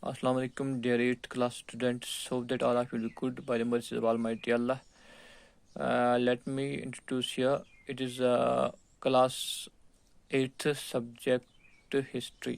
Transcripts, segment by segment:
Assalamu alaikum, dear 8th class students. Hope that all of you will be good by the mercy of Almighty Allah. Let me introduce here. It is class 8th subject history.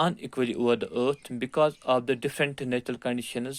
unequally over the earth because of the different natural conditions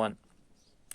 1.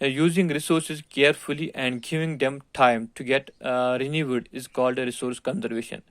Using resources carefully and giving them time to get renewed is called a resource conservation.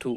2.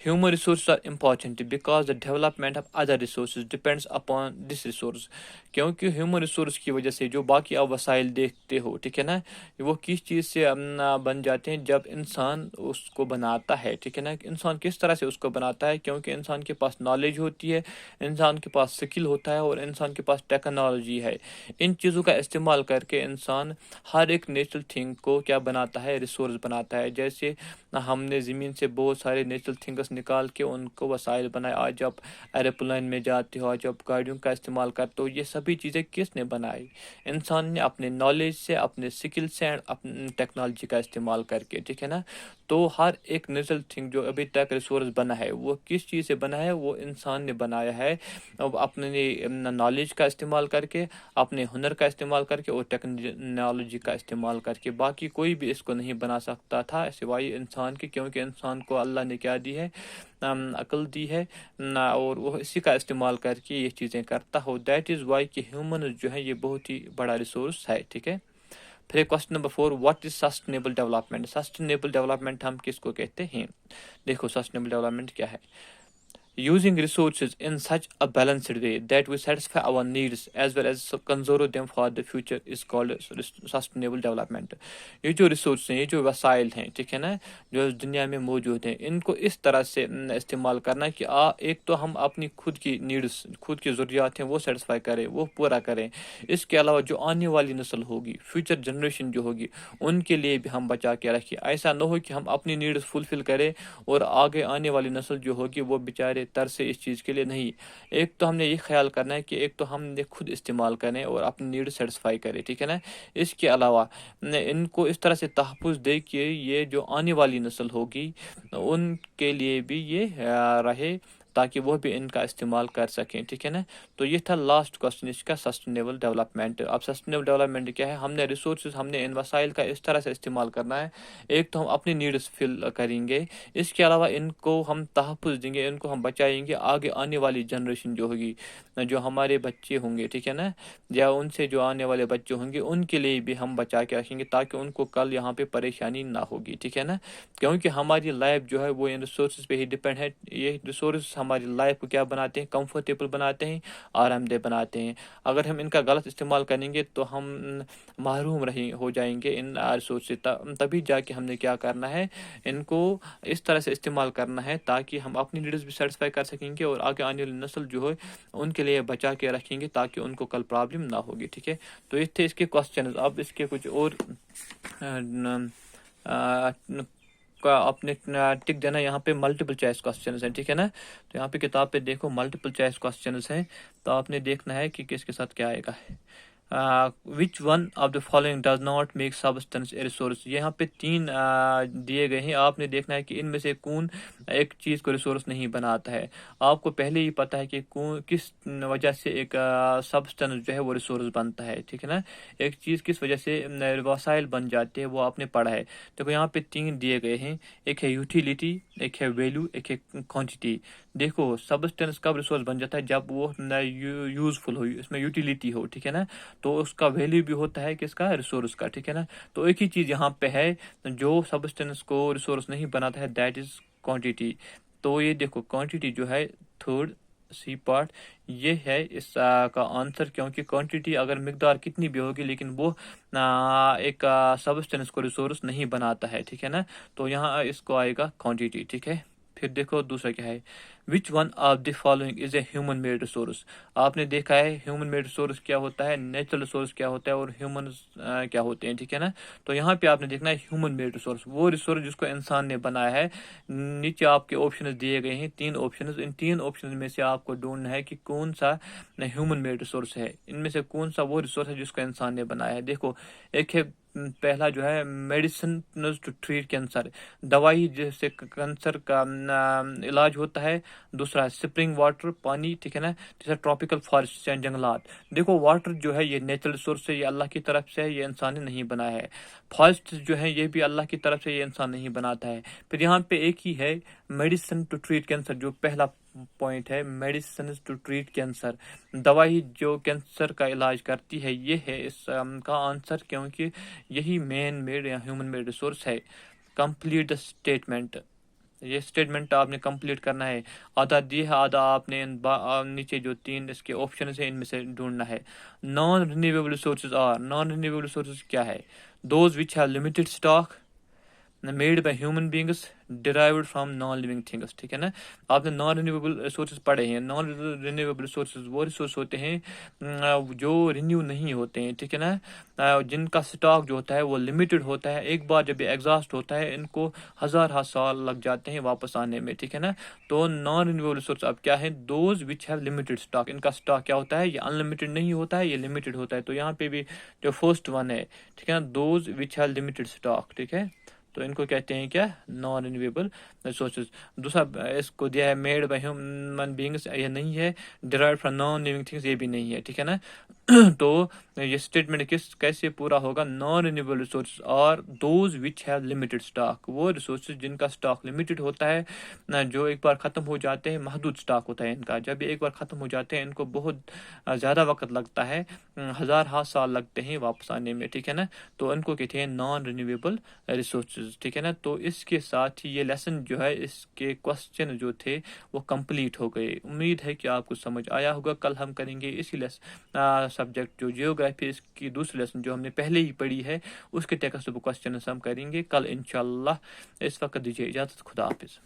Human resources are important because the development of other resources depends upon this resource. کیونکہ human resource کی وجہ سے جو باقی آپ وسائل دیکھتے ہو ٹھیک ہے نا وہ کس چیز سے بن جاتے ہیں جب انسان اس کو بناتا ہے ٹھیک ہے نا انسان کس طرح سے اس کو بناتا ہے کیونکہ انسان کے پاس نالج ہوتی ہے انسان کے پاس سکل ہوتا ہے اور انسان کے پاس ٹیکنالوجی ہے ان چیزوں کا استعمال کر کے انسان ہر ایک نیچرل تھنگ کو کیا بناتا ہے ریسورس بناتا ہے جیسے ہم نے زمین سے بہت سارے نیچرل تھنگس نکال کے ان کو وسائل بنائے آج آپ ایروپلین میں جاتے ہو آج آپ گاڑیوں کا استعمال کرتے ہو یہ سبھی چیزیں کس نے بنائی انسان نے اپنے نالج سے اپنے سکل سے اپنے ٹیکنالوجی کا استعمال کر کے ٹھیک ہے نا تو ہر ایک نیچرل تھنگ جو ابھی تک ریسورس بنا ہے وہ کس چیز سے بنا ہے وہ انسان نے بنایا ہے اپنے نالج کا استعمال کر کے اپنے ہنر کا استعمال کر کے اور ٹیکنالوجی کا استعمال کر کے باقی کوئی بھی اس کو نہیں بنا سکتا تھا سوائے انسان کے کیونکہ انسان کو اللہ نے کیا دی ہے عقل دی ہے اور وہ اسی کا استعمال کر کے یہ چیزیں کرتا ہو دیٹ از وائی کہ ہیومن جو ہے یہ بہت ہی بڑا ریسورس ہے ٹھیک ہے پھر question number 4 what is sustainable development sustainable development ہم کس کو کہتے ہیں دیکھو سسٹینیبل ڈیولپمنٹ کیا ہے using resources in such a balanced way that we satisfy our needs as well as conserve them for the future is called sustainable development. یہ جو ریسورس ہیں یہ جو وسائل ہیں ٹھیک ہے نا جو اس دنیا میں موجود ہیں ان کو اس طرح سے استعمال کرنا کہ ایک تو ہم اپنی خود کی نیڈس خود کی ضروریات ہیں وہ سیٹسفائی کریں وہ پورا کریں اس کے علاوہ جو آنے والی نسل ہوگی فیوچر جنریشن جو ہوگی ان کے لیے بھی ہم بچا کے رکھیں ایسا نہ ہو کہ ہم اپنی نیڈس فلفل کریں اور آگے آنے والی نسل جو ہوگی وہ بیچارے ترسے اس چیز کے لیے نہیں ایک تو ہم نے یہ خیال کرنا ہے کہ ایک تو ہم نے خود استعمال کریں اور اپنی نیڈ سیٹسفائی کریں ٹھیک ہے نا اس کے علاوہ ان کو اس طرح سے تحفظ دے کہ یہ جو آنے والی نسل ہوگی ان کے لیے بھی یہ رہے تاکہ وہ بھی ان کا استعمال کر سکیں ٹھیک ہے نا تو یہ تھا لاسٹ کوشچن اس کا سسٹینیبل ڈیولپمنٹ اب سسٹینیبل ڈیولپمنٹ کیا ہے ہم نے ریسورسز ہم نے ان وسائل کا اس طرح سے استعمال کرنا ہے ایک تو ہم اپنی نیڈس فل کریں گے اس کے علاوہ ان کو ہم تحفظ دیں گے ان کو ہم بچائیں گے آگے آنے والی جنریشن جو ہوگی جو ہمارے بچے ہوں گے ٹھیک ہے نا یا ان سے جو آنے والے بچے ہوں گے ان کے لیے بھی ہم بچا کے رکھیں گے تاکہ ان کو کل یہاں پہ پریشانی نہ ہوگی ٹھیک ہے نا کیونکہ ہماری لائف جو ہے وہ ان ریسورسز پہ ہی ڈپینڈ ہے یہ ریسورس ہماری لائف کو کیا بناتے ہیں کمفرٹیبل بناتے ہیں آرام دہ بناتے ہیں اگر ہم ان کا غلط استعمال کریں گے تو ہم محروم ہو جائیں گے ان ریسورس سے تبھی جا کے ہم نے کیا کرنا ہے ان کو اس طرح سے استعمال کرنا ہے تاکہ ہم اپنی نیڈز بھی سیٹسفائی کر سکیں گے اور آگے آنے والی نسل جو ہے ان کے لیے بچا کے رکھیں گے تاکہ ان کو کل پرابلم نہ ہوگی ٹھیک ہے تو یہ تھے اس کے کوسچنز اب اس کے کچھ اور کا اپنے ٹک دینا یہاں پہ ملٹیپل چوائس کوسچنز ہیں ٹھیک ہے نا تو یہاں پہ کتاب پہ دیکھو ملٹیپل چوائس کوسچنز ہیں تو آپ نے دیکھنا ہے کہ کس کے ساتھ کیا آئے گا which one of the following does not make substance a resource یہاں پہ 3 دیے گئے ہیں آپ نے دیکھنا ہے کہ ان میں سے کون ایک چیز کو ریسورس نہیں بناتا ہے آپ کو پہلے ہی پتا ہے کہ کس وجہ سے ایک سبسٹنس جو ہے وہ ریسورس بنتا ہے ٹھیک ہے نا ایک چیز کس وجہ سے وسائل بن جاتے ہیں وہ آپ نے پڑھا ہے دیکھو یہاں پہ 3 دیے گئے ہیں ایک ہے یوٹیلیٹی ایک ہے ویلیو ایک ہے کوانٹٹی دیکھو سبسٹنس کب ریسورس بن جاتا ہے جب وہ یوزفل ہو اس میں یوٹیلیٹی ہو ٹھیک ہے نا تو اس کا ویلیو بھی ہوتا ہے کس کا ریسورس کا ٹھیک ہے نا تو ایک ہی چیز یہاں پہ ہے جو سبسٹنس کو ریسورس نہیں بناتا ہے دیٹ از کوانٹٹی تو یہ دیکھو کوانٹٹی جو ہے تھرڈ سی پارٹ یہ ہے اس کا آنسر کیونکہ کوانٹٹی اگر مقدار کتنی بھی ہوگی لیکن وہ ایک سبسٹنس کو ریسورس نہیں بناتا ہے ٹھیک ہے نا تو یہاں اس کو آئے گا کوانٹٹی ٹھیک ہے پھر دیکھو دوسرا کیا ہے which one of the following is a human made resource آپ نے دیکھا ہے ہیومن میڈ ریسورس کیا ہوتا ہے نیچرل ریسورس کیا ہوتا ہے اور ہیومن کیا ہوتے ہیں ٹھیک ہے نا تو یہاں پہ آپ نے دیکھنا ہے ہیومن میڈ ریسورس وہ ریسورس جس کو انسان نے بنایا ہے نیچے آپ کے آپشنز دیے گئے ہیں 3 آپشنز ان 3 آپشنز میں سے آپ کو ڈھونڈنا ہے کہ کون سا ہیومن میڈ ریسورس ہے ان میں سے کون سا وہ ریسورس ہے جس کو انسان نے بنایا ہے دیکھو ایک ہے پہلا جو ہے میڈیسن ٹو ٹریٹ کینسر دوائی جس سے کینسر کا علاج ہوتا ہے دوسرا ہے سپرنگ واٹر پانی ٹھیک ہے نا تیسرا ٹراپیکل فارسٹ جنگلات دیکھو واٹر جو ہے یہ نیچرل ریسورس ہے یہ اللہ کی طرف سے ہے یہ انسان نے نہیں بنایا ہے فارسٹ جو ہے یہ بھی اللہ کی طرف سے یہ انسان نہیں بناتا ہے پھر یہاں پہ ایک ہی ہے میڈیسن ٹو ٹریٹ کینسر جو پہلا پوائنٹ ہے میڈیسن ٹو ٹریٹ کینسر دوائی جو کینسر کا علاج کرتی ہے یہ ہے اس کا آنسر کیونکہ یہی مین میڈ یا ہیومن میڈ ریسورس ہے کمپلیٹ دا اسٹیٹمنٹ یہ اسٹیٹمنٹ آپ نے کمپلیٹ کرنا ہے. آدھا دی ہے، آدھا آپ نے نیچے جو 3 اس کے آپشنز ہیں ان میں سے ڈھونڈنا ہے. Non renewable resources are, non renewable resources کیا ہے؟ Those which have limited stock made by human beings derived from non living things. ٹھیک ہے نا. آپ نے نان رینیویبل ریسورسز پڑھے ہیں. نان رینیویبل ریسورسز وہ ریسورس ہوتے ہیں جو رینیو نہیں ہوتے ہیں. ٹھیک ہے نا. جن کا اسٹاک جو ہوتا ہے وہ لمیٹڈ ہوتا ہے. ایک بار جب یہ ایگزاسٹ ہوتا ہے ان کو ہزار سال لگ جاتے ہیں واپس آنے میں. ٹھیک ہے نا. تو نان رینیویبل ریسورس اب کیا ہے؟ Those which have limited stock. ان کا اسٹاک کیا ہوتا ہے؟ یہ ان لمیٹڈ نہیں ہوتا ہے، یہ لمیٹڈ ہوتا ہے. تو یہاں پہ بھی جو فرسٹ ون ہے، ٹھیک ہے نا، those which have limited stock. ٹھیک ہے. تو ان کو کہتے ہیں کیا؟ Naan renewable resources. دوسرا اس کو دیا ہے میڈ بائی ہیومن بینگس، یہ نہیں ہے. Derived from non living things, یہ بھی نہیں ہے. ٹھیک ہے نا. تو یہ اسٹیٹمنٹ کیسے پورا ہوگا؟ نان رینیویبل ریسورسز اور those which have limited stock. وہ ریسورسز جن کا اسٹاک لمیٹڈ ہوتا ہے، جو ایک بار ختم ہو جاتے ہیں. محدود اسٹاک ہوتا ہے ان کا. جب یہ ایک بار ختم ہو جاتے ہیں ان کو بہت زیادہ وقت لگتا ہے، ہزار سال لگتے ہیں واپس آنے میں. ٹھیک ہے نا. تو ان کو کہتے ہیں نان رینیویبل ریسورسز. ٹھیک ہے نا. تو اس کے ساتھ ہی یہ لیسن جو ہے، اس کے کوسچن جو تھے وہ کمپلیٹ ہو گئے. امید ہے کہ آپ کو سمجھ آیا ہوگا. کل ہم کریں گے اسی سبجیکٹ جو جیوگرافی، اس کی دوسری لیسن جو ہم نے پہلے ہی پڑھی ہے، اس کے ٹیکسٹ بک کوسچنز ہم کریں گے کل انشاءاللہ. اس وقت دیجیے اجازت. خدا حافظ.